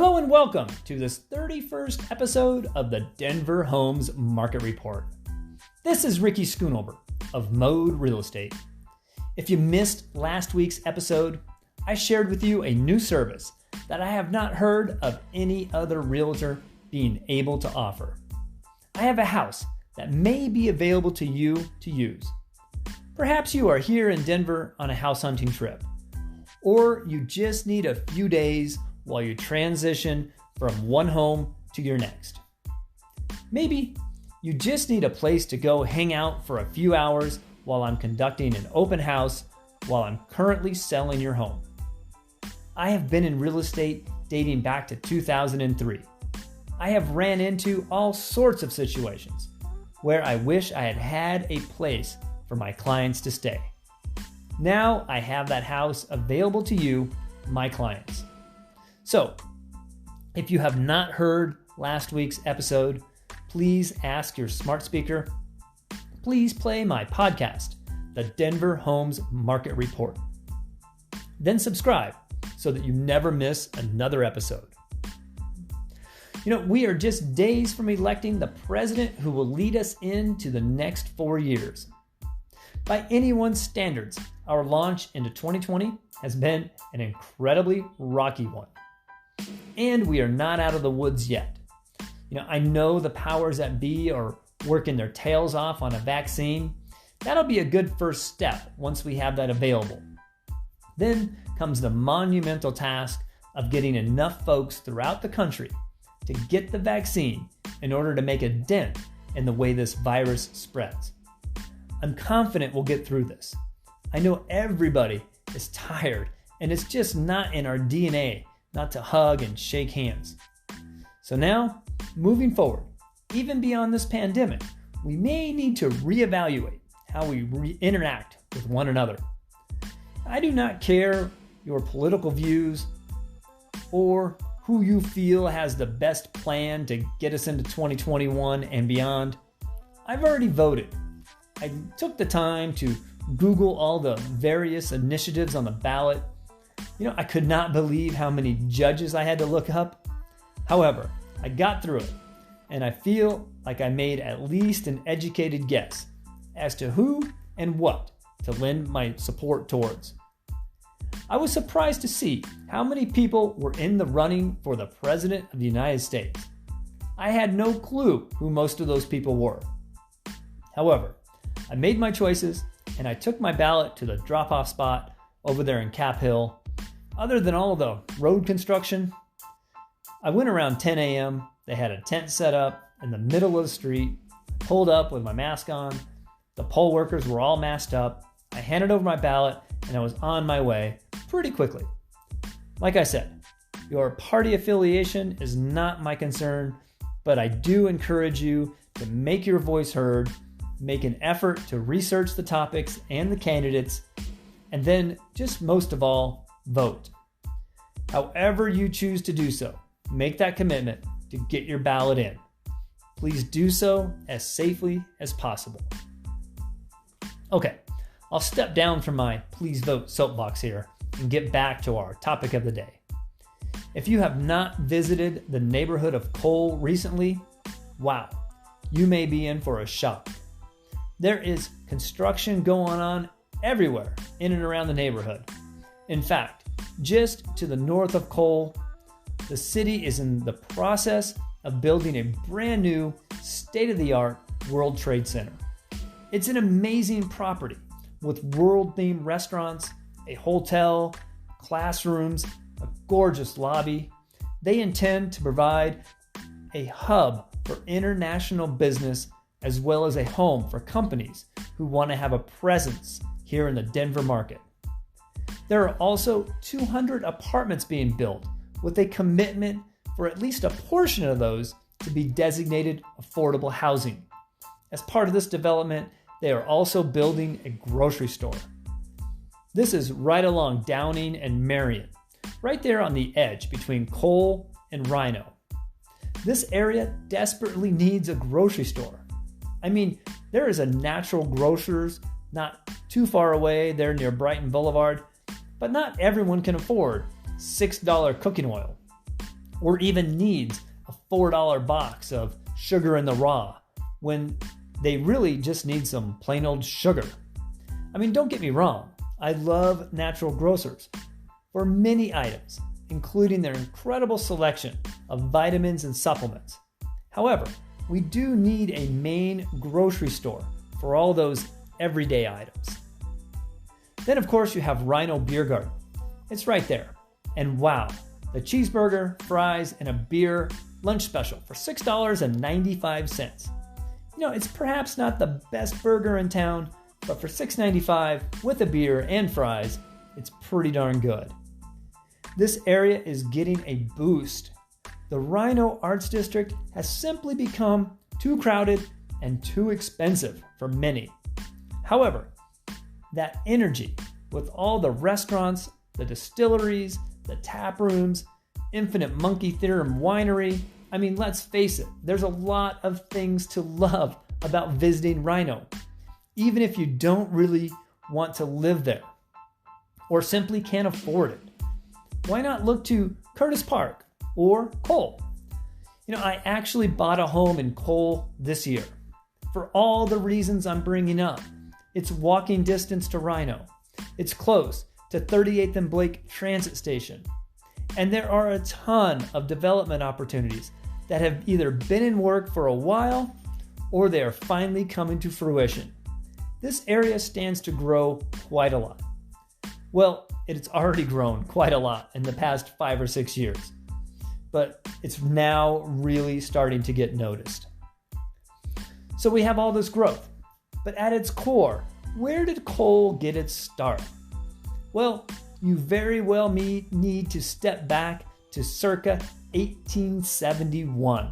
Hello and welcome to this 31st episode of the Denver Homes Market Report. This is Ricky.schoonover of Mode Real Estate. If you missed last week's episode, I shared with you a new service that I have not heard of any other realtor being able to offer. I have a house that may be available to you to use. Perhaps you are here in Denver on a house hunting trip, or you just need a few days while you transition from one home to your next. Maybe you just need a place to go hang out for a few hours while I'm conducting an open house while I'm currently selling your home. I have been in real estate dating back to 2003. I have ran into all sorts of situations where I wish I had had a place for my clients to stay. Now I have that house available to you, my clients. So, if you have not heard last week's episode, please ask your smart speaker. Please play my podcast, the Denver Homes Market Report. Then subscribe so that you never miss another episode. We are just days from electing the president who will lead us into the next 4 years. By anyone's standards, our launch into 2020 has been an incredibly rocky one. And we are not out of the woods yet. I know the powers that be are working their tails off on a vaccine. That'll be a good first step once we have that available. Then comes the monumental task of getting enough folks throughout the country to get the vaccine in order to make a dent in the way this virus spreads. I'm confident we'll get through this. I know everybody is tired, and it's just not in our DNA not to hug and shake hands. So now, moving forward, even beyond this pandemic, we may need to reevaluate how we interact with one another. I do not care your political views or who you feel has the best plan to get us into 2021 and beyond. I've already voted. I took the time to Google all the various initiatives on the ballot. I could not believe how many judges I had to look up. However, I got through it, and I feel like I made at least an educated guess as to who and what to lend my support towards. I was surprised to see how many people were in the running for the President of the United States. I had no clue who most of those people were. However, I made my choices, and I took my ballot to the drop-off spot over there in Cap Hill. Other than all the road construction, I went around 10 a.m. They had a tent set up in the middle of the street. I pulled up with my mask on. The poll workers were all masked up. I handed over my ballot, and I was on my way pretty quickly. Like I said, your party affiliation is not my concern, but I do encourage you to make your voice heard, make an effort to research the topics and the candidates, and then just most of all, vote. However you choose to do so, make that commitment to get your ballot in. Please do so as safely as possible. Okay, I'll step down from my please vote soapbox here and get back to our topic of the day. If you have not visited the neighborhood of Cole recently, wow, you may be in for a shock. There is construction going on everywhere in and around the neighborhood. In fact, just to the north of Cole, the city is in the process of building a brand new state-of-the-art World Trade Center. It's an amazing property with world-themed restaurants, a hotel, classrooms, a gorgeous lobby. They intend to provide a hub for international business as well as a home for companies who want to have a presence here in the Denver market. There are also 200 apartments being built with a commitment for at least a portion of those to be designated affordable housing. As part of this development, they are also building a grocery store. This is right along Downing and Marion, right there on the edge between Cole and Rhino. This area desperately needs a grocery store. There is a natural grocers not too far away there near Brighton Boulevard, but not everyone can afford $6 cooking oil. or even needs a $4 box of sugar in the raw when they really just need some plain old sugar. I mean, don't get me wrong, I love natural grocers for many items, including their incredible selection of vitamins and supplements. However, we do need a main grocery store for all those everyday items. Then, of course, you have Rhino Beer Garden. It's right there. And wow, the cheeseburger, fries, and a beer lunch special for $6.95. You know, it's perhaps not the best burger in town, but for $6.95 with a beer and fries, it's pretty darn good. This area is getting a boost. The Rhino Arts District has simply become too crowded and too expensive for many. However, that energy with all the restaurants, the distilleries, the tap rooms, Infinite Monkey Theorem Winery, I mean, let's face it, there's a lot of things to love about visiting Rhino, even if you don't really want to live there or simply can't afford it. Why not look to Curtis Park or Cole? You know, I actually bought a home in Cole this year for all the reasons I'm bringing up. It's walking distance to Rhino. It's close to 38th and Blake Transit Station. And there are a ton of development opportunities that have either been in work for a while or they are finally coming to fruition. This area stands to grow quite a lot. Well, it's already grown quite a lot in the past 5 or 6 years, but it's now really starting to get noticed. So we have all this growth, but at its core, where did Cole get its start? Well, you very well need to step back to circa 1871,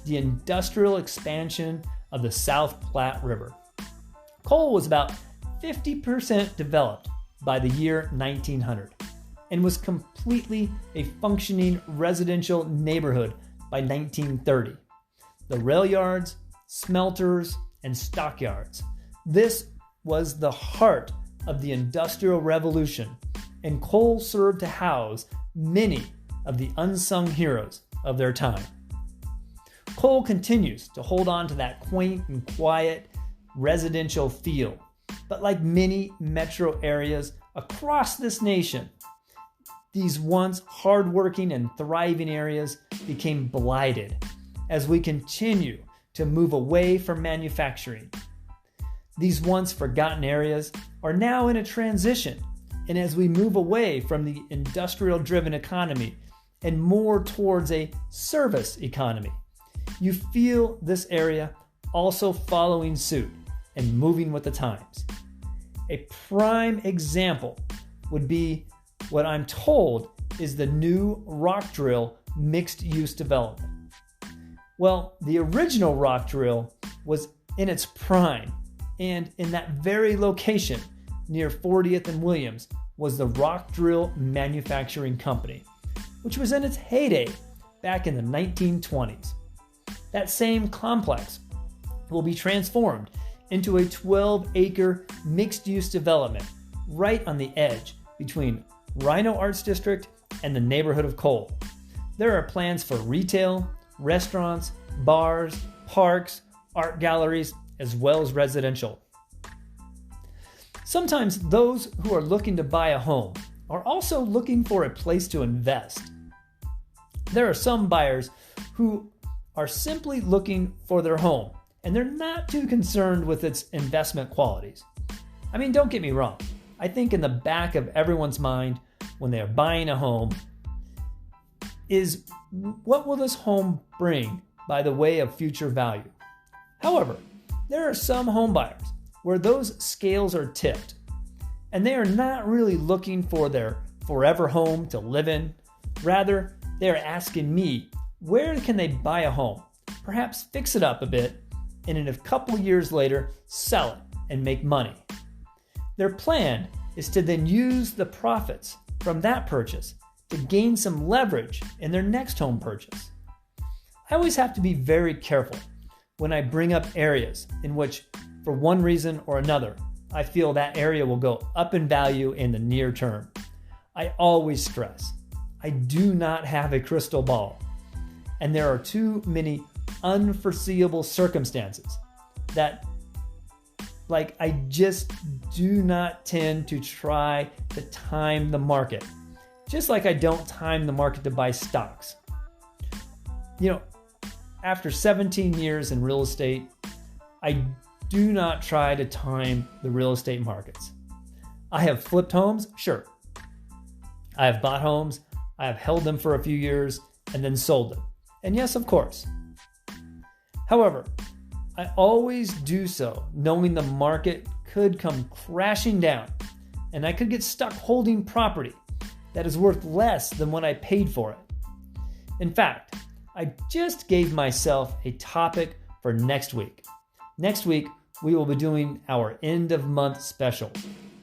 the industrial expansion of the South Platte River. Cole was about 50% developed by the year 1900 and was completely a functioning residential neighborhood by 1930. The rail yards, smelters, and stockyards. This was the heart of the Industrial Revolution, and Cole served to house many of the unsung heroes of their time. Cole continues to hold on to that quaint and quiet residential feel, but like many metro areas across this nation, these once hardworking and thriving areas became blighted as we continue to move away from manufacturing. These once forgotten areas are now in a transition, and as we move away from the industrial-driven economy and more towards a service economy, you feel this area also following suit and moving with the times. A prime example would be what I'm told is the new Rock Drill mixed-use development. Well, the original Rock Drill was in its prime, and in that very location near 40th and Williams was the Rock Drill Manufacturing Company, which was in its heyday back in the 1920s. That same complex will be transformed into a 12-acre mixed-use development right on the edge between Rhino Arts District and the neighborhood of Cole. There are plans for retail, restaurants, bars, parks, art galleries, as well as residential. Sometimes those who are looking to buy a home are also looking for a place to invest. There are some buyers who are simply looking for their home, and they're not too concerned with its investment qualities. I mean, don't get me wrong. I think in the back of everyone's mind when they are buying a home is, what will this home bring by the way of future value? However, there are some home buyers where those scales are tipped, and they are not really looking for their forever home to live in. Rather, they are asking me, where can they buy a home, perhaps fix it up a bit, and in a couple years later, sell it and make money. Their plan is to then use the profits from that purchase to gain some leverage in their next home purchase. I always have to be very careful when I bring up areas in which, for one reason or another, I feel that area will go up in value in the near term. I always stress, I do not have a crystal ball, and there are too many unforeseeable circumstances that, I just do not tend to try to time the market, just like I don't time the market to buy stocks. After 17 years in real estate, I do not try to time the real estate markets. I have flipped homes, sure. I have bought homes, I have held them for a few years and then sold them. And yes, of course. However, I always do so knowing the market could come crashing down and I could get stuck holding property that is worth less than what I paid for it. In fact, I just gave myself a topic for next week. Next week, we will be doing our end of month special,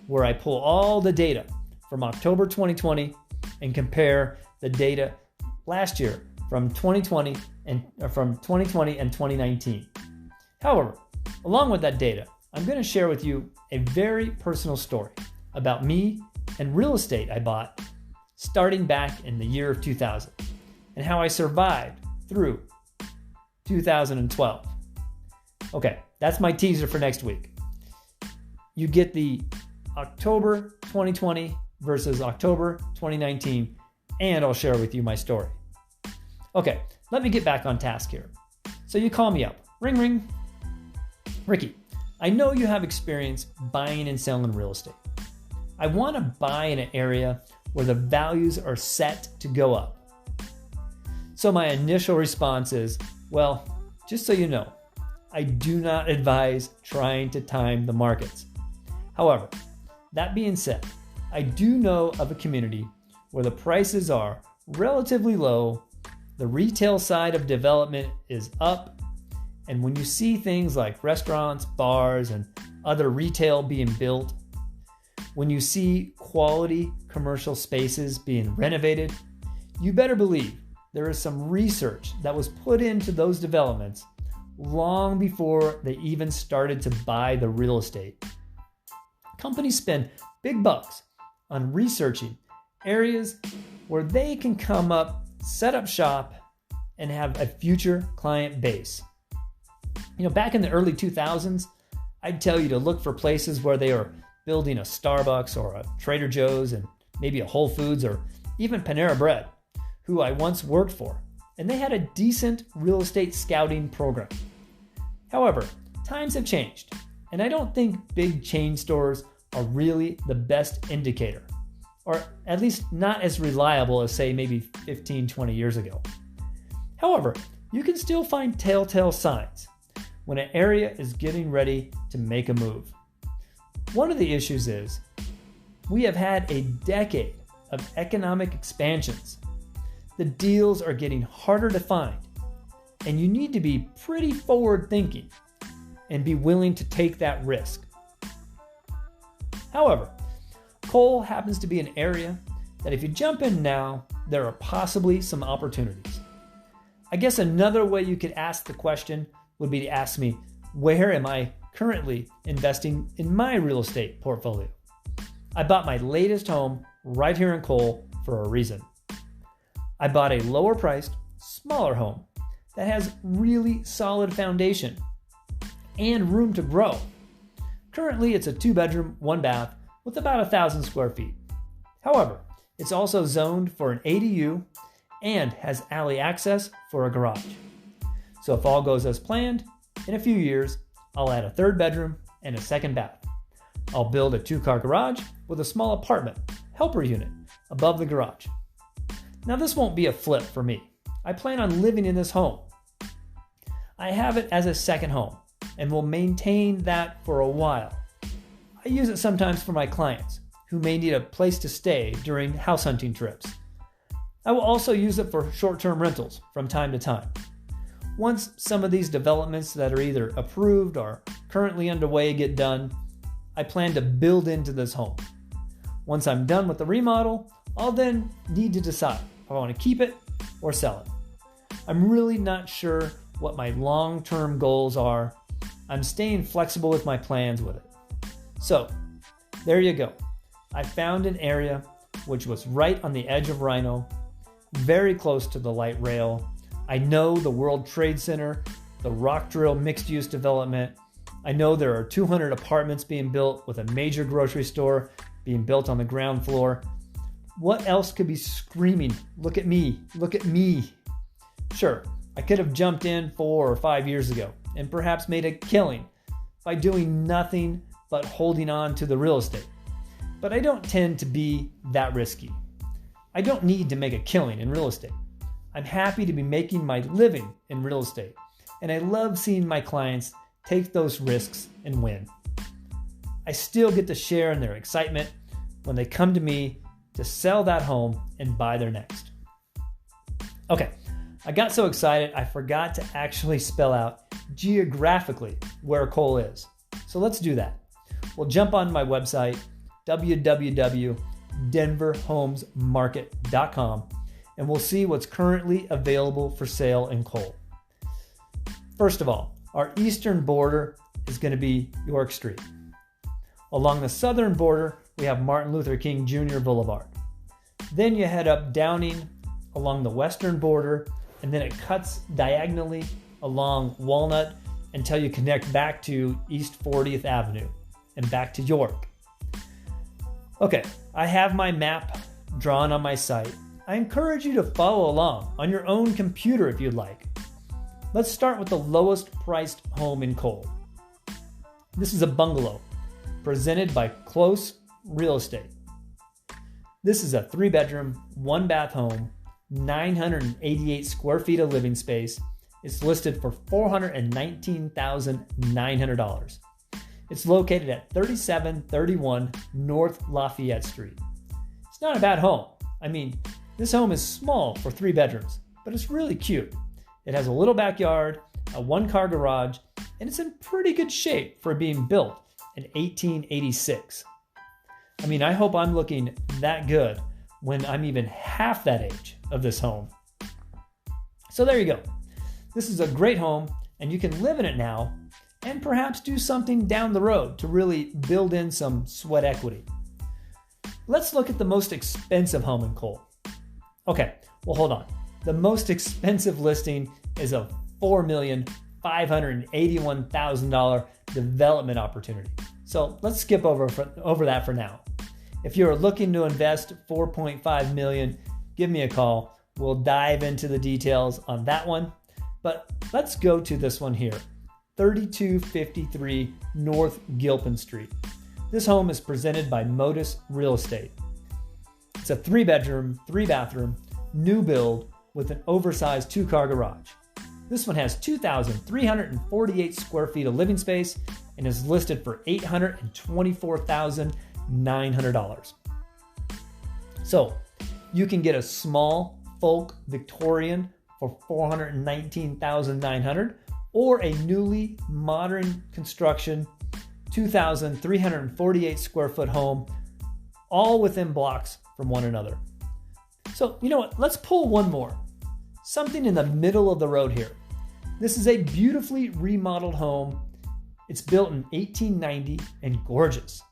where I pull all the data from October 2020 and compare the data last year from 2020 and 2019. However, along with that data, I'm going to share with you a very personal story about me and real estate I bought starting back in the year of 2000 and how I survived through 2012. Okay, that's my teaser for next week. You get the October 2020 versus October 2019, and I'll share with you my story. Okay, let me get back on task here. So you call me up. Ring, ring. Ricky, I know you have experience buying and selling real estate. I want to buy in an area where the values are set to go up. So my initial response is, well, just so you know, I do not advise trying to time the markets. However, that being said, I do know of a community where the prices are relatively low, the retail side of development is up, and when you see things like restaurants, bars, and other retail being built, when you see quality commercial spaces being renovated, you better believe there is some research that was put into those developments long before they even started to buy the real estate. Companies spend big bucks on researching areas where they can come up, set up shop, and have a future client base. Back in the early 2000s, I'd tell you to look for places where they are building a Starbucks or a Trader Joe's and maybe a Whole Foods or even Panera Bread, who I once worked for, and they had a decent real estate scouting program. However, times have changed, and I don't think big chain stores are really the best indicator, or at least not as reliable as, say, maybe 15, 20 years ago. However, you can still find telltale signs when an area is getting ready to make a move. One of the issues is we have had a decade of economic expansions. The deals are getting harder to find, and you need to be pretty forward-thinking and be willing to take that risk. However, coal happens to be an area that if you jump in now, there are possibly some opportunities. I guess another way you could ask the question would be to ask me, where am I currently investing in my real estate portfolio? I bought my latest home right here in Cole for a reason. I bought a lower priced, smaller home that has really solid foundation and room to grow. Currently, it's a 2-bedroom, 1-bath with about 1,000 square feet. However, it's also zoned for an ADU and has alley access for a garage. So if all goes as planned, in a few years, I'll add a 3rd bedroom and a 2nd bath. I'll build a 2-car garage with a small apartment, helper unit, above the garage. Now this won't be a flip for me. I plan on living in this home. I have it as a second home and will maintain that for a while. I use it sometimes for my clients who may need a place to stay during house hunting trips. I will also use it for short-term rentals from time to time. Once some of these developments that are either approved or currently underway get done, I plan to build into this home. Once I'm done with the remodel, I'll then need to decide if I want to keep it or sell it. I'm really not sure what my long-term goals are. I'm staying flexible with my plans with it. So, there you go. I found an area which was right on the edge of Rhino, very close to the light rail. I know the World Trade Center, the Rock Drill mixed-use development. I know there are 200 apartments being built with a major grocery store being built on the ground floor. What else could be screaming, "Look at me, look at me"? Sure, I could have jumped in 4 or 5 years ago and perhaps made a killing by doing nothing but holding on to the real estate. But I don't tend to be that risky. I don't need to make a killing in real estate. I'm happy to be making my living in real estate, and I love seeing my clients take those risks and win. I still get to share in their excitement when they come to me to sell that home and buy their next. Okay, I got so excited I forgot to actually spell out geographically where Cole is. So let's do that. We'll jump on my website, www.denverhomesmarket.com, and we'll see what's currently available for sale in Cole. First of all, our eastern border is going to be York Street. Along the southern border, we have Martin Luther King Jr. Boulevard. Then you head up Downing along the western border, and then it cuts diagonally along Walnut until you connect back to East 40th Avenue and back to York. Okay, I have my map drawn on my site. I encourage you to follow along on your own computer if you'd like. Let's start with the lowest priced home in Cole. This is a bungalow presented by Close Real Estate. This is a 3-bedroom, 1-bath home, 988 square feet of living space. It's listed for $419,900. It's located at 3731 North Lafayette Street. It's not a bad home. I mean, this home is small for 3 bedrooms, but it's really cute. It has a little backyard, a 1-car garage, and it's in pretty good shape for being built in 1886. I mean, I hope I'm looking that good when I'm even half that age of this home. So there you go. This is a great home, and you can live in it now and perhaps do something down the road to really build in some sweat equity. Let's look at the most expensive home in Cole. Okay, well, hold on. The most expensive listing is a $4,581,000 development opportunity. So let's skip over that for now. If you're looking to invest $4.5 million, give me a call. We'll dive into the details on that one. But let's go to this one here, 3253 North Gilpin Street. This home is presented by Modus Real Estate. It's a 3-bedroom, 3-bathroom, new build with an oversized 2-car garage. This one has 2,348 square feet of living space and is listed for $824,900. So you can get a small folk Victorian for $419,900 or a newly modern construction 2,348 square foot home, all within blocks from one another. So you know what? Let's pull one more. Something in the middle of the road here. This is a beautifully remodeled home. It's built in 1890 and gorgeous.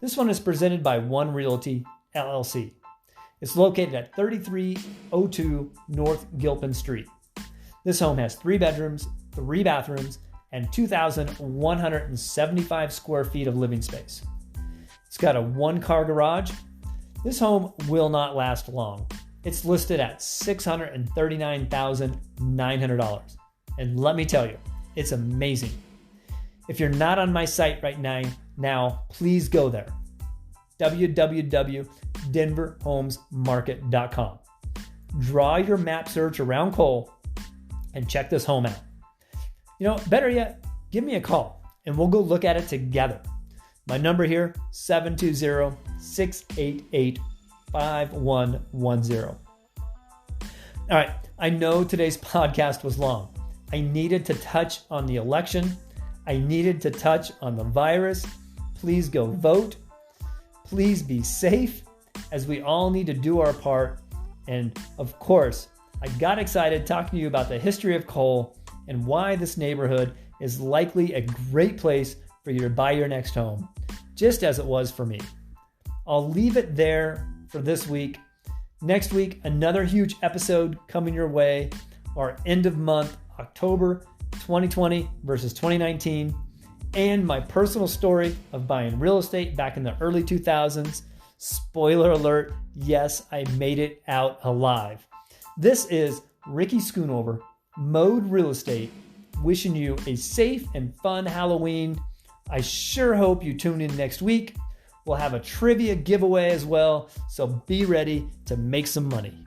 This one is presented by Realty LLC. It's located at 3302 North Gilpin Street. This home has 3 bedrooms, 3 bathrooms, and 2,175 square feet of living space. It's got a 1-car garage. This home will not last long. It's listed at $639,900. And let me tell you, it's amazing. If you're not on my site right now, please go there. www.denverhomesmarket.com. Draw your map search around Cole and check this home out. You know, better yet, give me a call and we'll go look at it together. My number here, 720-688-5110. All right, I know today's podcast was long. I needed to touch on the election. I needed to touch on the virus. Please go vote. Please be safe, as we all need to do our part. And of course, I got excited talking to you about the history of Cole and why this neighborhood is likely a great place for you to buy your next home, just as it was for me. I'll leave it there for this week. Next week, another huge episode coming your way. Our end of month, October 2020 versus 2019, and my personal story of buying real estate back in the early 2000s. Spoiler alert, yes, I made it out alive. This is Ricky Schoonover, Mode Real Estate, wishing you a safe and fun Halloween. I sure hope you tune in next week. We'll have a trivia giveaway as well, so be ready to make some money.